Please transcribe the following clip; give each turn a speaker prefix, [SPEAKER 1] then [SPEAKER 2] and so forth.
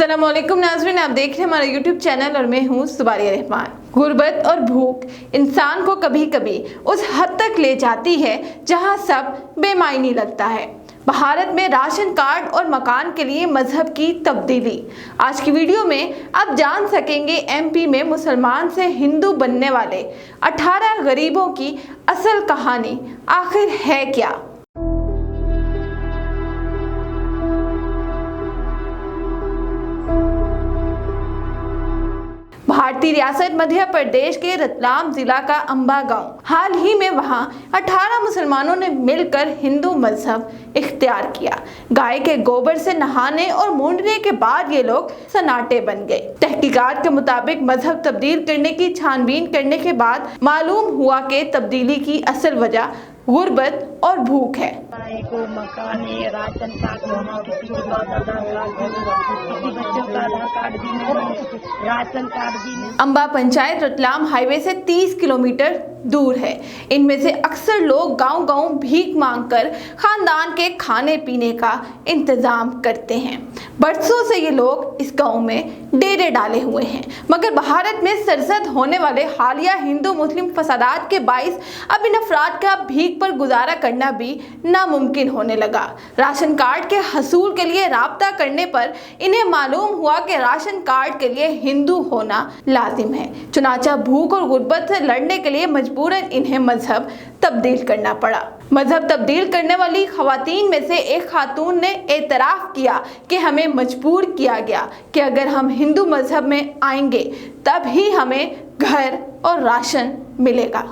[SPEAKER 1] अस्सलामुअलैकुम नाज़रीन, आप देख रहे हैं हमारा यूट्यूब चैनल और मैं हूँ सुबारिया रहमान। गुर्बत और भूख इंसान को कभी कभी उस हद तक ले जाती है जहाँ सब बेमायनी लगता है। भारत में राशन कार्ड और मकान के लिए मजहब की तब्दीली। आज की वीडियो में आप जान सकेंगे एमपी में मुसलमान से हिंदू बनने वाले 18 गरीबों की असल कहानी आखिर है क्या। भारतीय रियासत मध्य प्रदेश के रतलाम जिला का अंबा गांव, हाल ही में वहां 18 मुसलमानों ने मिलकर हिंदू मजहब इख्तियार किया। गाय के गोबर से नहाने और मूंडने के बाद ये लोग सन्नाटे बन गए। तहकीकात के मुताबिक मजहब तब्दील करने की छानबीन करने के बाद मालूम हुआ कि तब्दीली की असल वजह गुर्बत और भूख है।
[SPEAKER 2] को मकान है, राशन कार्ड होना, किसी के पास आधार कार्ड है, किसी बच्चों का आधार कार्ड भी नहीं, राशन कार्ड भी नहीं।
[SPEAKER 1] अंबा पंचायत रतलाम हाईवे से 30 किलोमीटर दूर है। इनमें से अक्सर लोग गांव-गांव भीख मांगकर खानदान के खाने पीने का इंतजाम करते हैं। बरसों से ये लोग इस गांव में डेरे डाले हुए हैं, मगर भारत में सरजद होने वाले हालिया हिंदू मुस्लिम फसादात के बाइस अब इन अफराद का भीख पर गुजारा करना भी नामुमकिन होने लगा। राशन कार्ड के हसूल के लिए राब्ता करने पर इन्हें मालूम हुआ कि राशन कार्ड के लिए हिंदू होना लाजिम है। चुनाचा भूख और गुर्बत से लड़ने के लिए मजबूरन इन्हें मजहब तब्दील करना पड़ा। मजहब तब्दील करने वाली खवातीन में से एक खातून ने एतराफ किया कि हमें मजबूर किया गया कि अगर हम हिंदू मजहब में आएंगे तब ही हमें घर और राशन मिलेगा।